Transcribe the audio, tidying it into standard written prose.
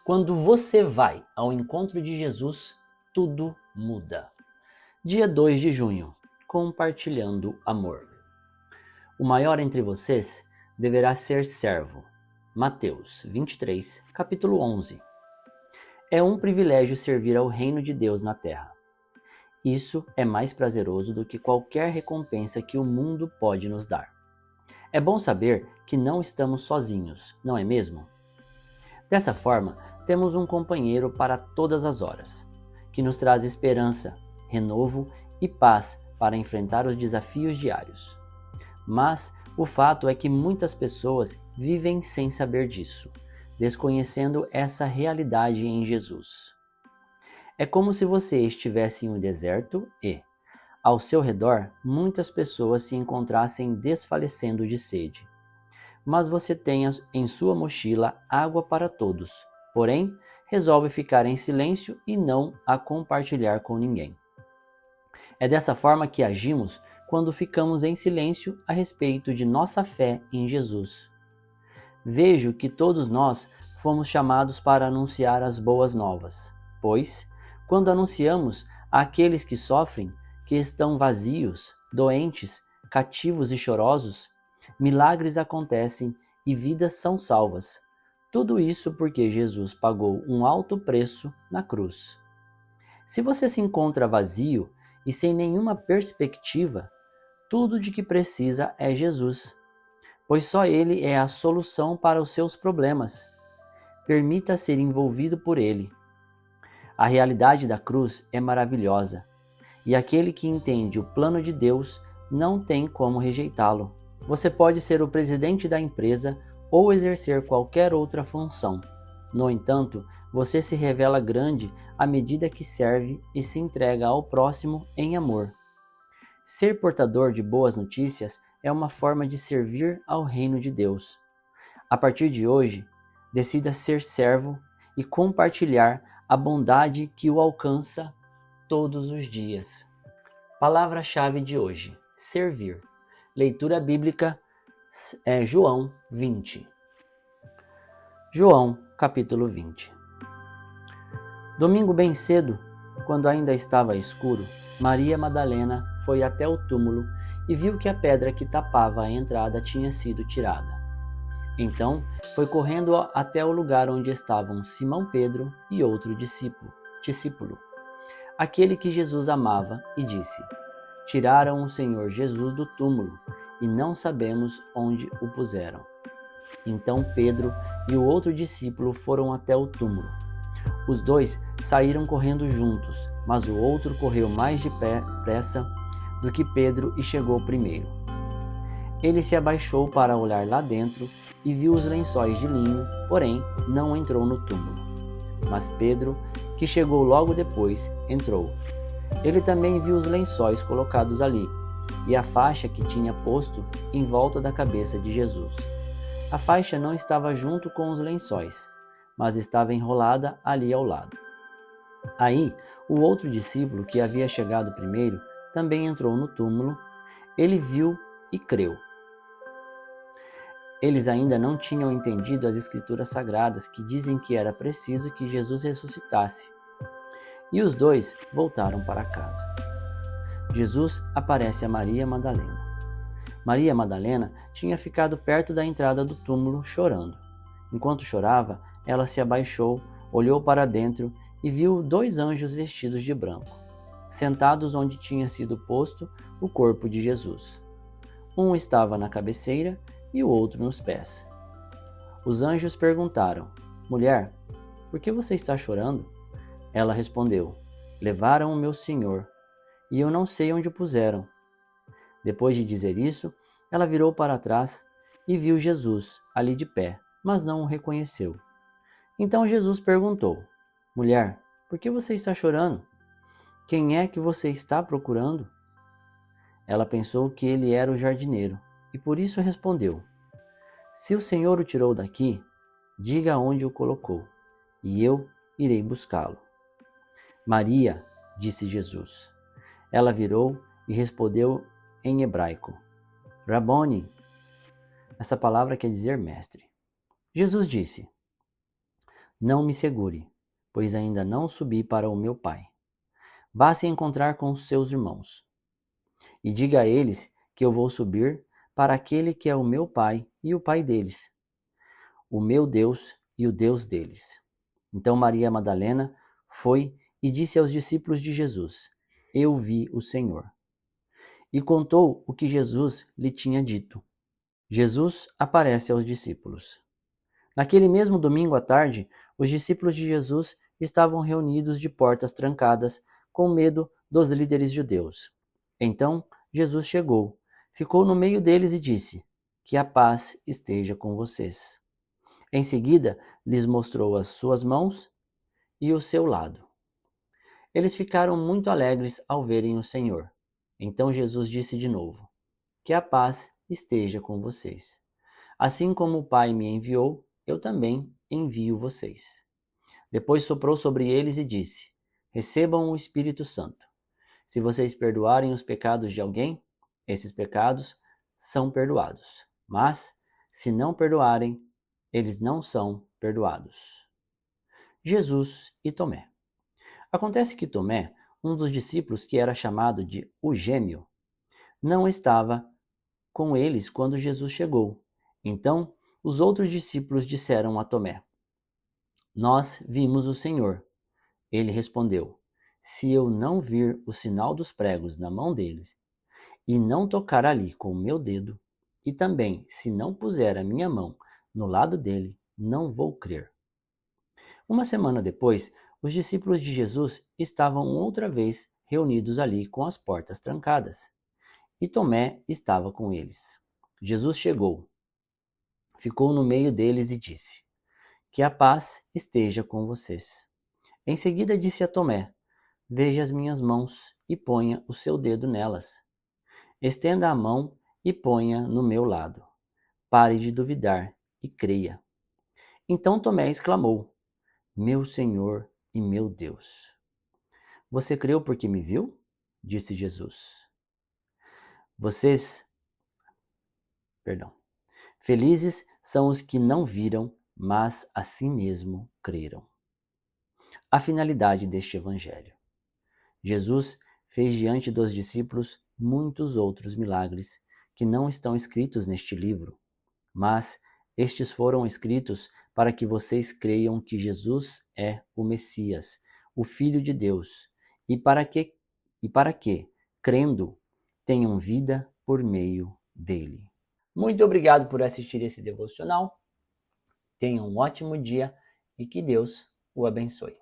Quando você vai ao encontro de Jesus, tudo muda. Dia 2 de junho, compartilhando amor. O maior entre vocês deverá ser servo. Mateus 23, capítulo 11. É um privilégio servir ao reino de Deus na terra. Isso é mais prazeroso do que qualquer recompensa que o mundo pode nos dar. É bom saber que não estamos sozinhos, não é mesmo? Dessa forma, temos um companheiro para todas as horas, que nos traz esperança, renovo e paz para enfrentar os desafios diários. Mas o fato é que muitas pessoas vivem sem saber disso, desconhecendo essa realidade em Jesus. É como se você estivesse em um deserto e, ao seu redor, muitas pessoas se encontrassem desfalecendo de sede. Mas você tem em sua mochila água para todos, porém, resolve ficar em silêncio e não a compartilhar com ninguém. É dessa forma que agimos quando ficamos em silêncio a respeito de nossa fé em Jesus. Vejo que todos nós fomos chamados para anunciar as boas novas, pois, quando anunciamos àqueles que sofrem, que estão vazios, doentes, cativos e chorosos, milagres acontecem e vidas são salvas. Tudo isso porque Jesus pagou um alto preço na cruz. Se você se encontra vazio e sem nenhuma perspectiva, tudo de que precisa é Jesus, pois só Ele é a solução para os seus problemas. Permita ser envolvido por Ele. A realidade da cruz é maravilhosa, e aquele que entende o plano de Deus não tem como rejeitá-lo. Você pode ser o presidente da empresa ou exercer qualquer outra função. No entanto, você se revela grande à medida que serve e se entrega ao próximo em amor. Ser portador de boas notícias é uma forma de servir ao reino de Deus. A partir de hoje, decida ser servo e compartilhar a bondade que o alcança todos os dias. Palavra-chave de hoje: servir. Leitura bíblica é João 20. João, capítulo 20. Domingo bem cedo, quando ainda estava escuro, Maria Madalena foi até o túmulo e viu que a pedra que tapava a entrada tinha sido tirada. Então, foi correndo até o lugar onde estavam Simão Pedro e outro discípulo, aquele que Jesus amava, e disse: Tiraram o Senhor Jesus do túmulo e não sabemos onde o puseram. Então Pedro e o outro discípulo foram até o túmulo. Os dois saíram correndo juntos, mas o outro correu mais depressa do que Pedro e chegou primeiro. Ele se abaixou para olhar lá dentro e viu os lençóis de linho, porém não entrou no túmulo. Mas Pedro, que chegou logo depois, entrou. Ele também viu os lençóis colocados ali e a faixa que tinha posto em volta da cabeça de Jesus. A faixa não estava junto com os lençóis, mas estava enrolada ali ao lado. Aí, o outro discípulo, que havia chegado primeiro, também entrou no túmulo. Ele viu e creu. Eles ainda não tinham entendido as escrituras sagradas que dizem que era preciso que Jesus ressuscitasse. E os dois voltaram para casa. Jesus aparece a Maria Madalena. Maria Madalena tinha ficado perto da entrada do túmulo chorando. Enquanto chorava, ela se abaixou, olhou para dentro e viu 2 anjos vestidos de branco, sentados onde tinha sido posto o corpo de Jesus. Um estava na cabeceira e o outro nos pés. Os anjos perguntaram: Mulher, por que você está chorando? Ela respondeu: Levaram o meu Senhor, e eu não sei onde o puseram. Depois de dizer isso, ela virou para trás e viu Jesus ali de pé, mas não o reconheceu. Então Jesus perguntou: Mulher, por que você está chorando? Quem é que você está procurando? Ela pensou que ele era o jardineiro, e por isso respondeu: Se o Senhor o tirou daqui, diga onde o colocou, e eu irei buscá-lo. Maria, disse Jesus. Ela virou e respondeu em hebraico: Rabboni. Essa palavra quer dizer mestre. Jesus disse: Não me segure, pois ainda não subi para o meu Pai. Vá se encontrar com os seus irmãos e diga a eles que eu vou subir para aquele que é o meu Pai e o Pai deles, o meu Deus e o Deus deles. Então Maria Madalena foi e disse aos discípulos de Jesus: Eu vi o Senhor. E contou o que Jesus lhe tinha dito. Jesus aparece aos discípulos. Naquele mesmo domingo à tarde, os discípulos de Jesus estavam reunidos de portas trancadas, com medo dos líderes judeus. Então Jesus chegou, ficou no meio deles e disse: Que a paz esteja com vocês. Em seguida, lhes mostrou as suas mãos e o seu lado. Eles ficaram muito alegres ao verem o Senhor. Então Jesus disse de novo: Que a paz esteja com vocês. Assim como o Pai me enviou, eu também envio vocês. Depois soprou sobre eles e disse: Recebam o Espírito Santo. Se vocês perdoarem os pecados de alguém, esses pecados são perdoados. Mas, se não perdoarem, eles não são perdoados. Jesus e Tomé. Acontece que Tomé, um dos discípulos que era chamado de o Gêmeo, não estava com eles quando Jesus chegou. Então, os outros discípulos disseram a Tomé: Nós vimos o Senhor. Ele respondeu: Se eu não vir o sinal dos pregos na mão deles, e não tocar ali com o meu dedo, e também se não puser a minha mão no lado dele, não vou crer. Uma semana depois, os discípulos de Jesus estavam outra vez reunidos ali com as portas trancadas, e Tomé estava com eles. Jesus chegou, ficou no meio deles e disse: Que a paz esteja com vocês. Em seguida disse a Tomé: Veja as minhas mãos e ponha o seu dedo nelas. Estenda a mão e ponha no meu lado. Pare de duvidar e creia. Então Tomé exclamou: Meu Senhor e meu Deus. Você creu porque me viu? Disse Jesus. Vocês, perdão. Felizes são os que não viram, mas a si mesmo creram. A finalidade deste evangelho. Jesus fez diante dos discípulos muitos outros milagres que não estão escritos neste livro, mas estes foram escritos para que vocês creiam que Jesus é o Messias, o Filho de Deus, e para que, crendo, tenham vida por meio dele. Muito obrigado por assistir esse devocional. Tenha um ótimo dia e que Deus o abençoe.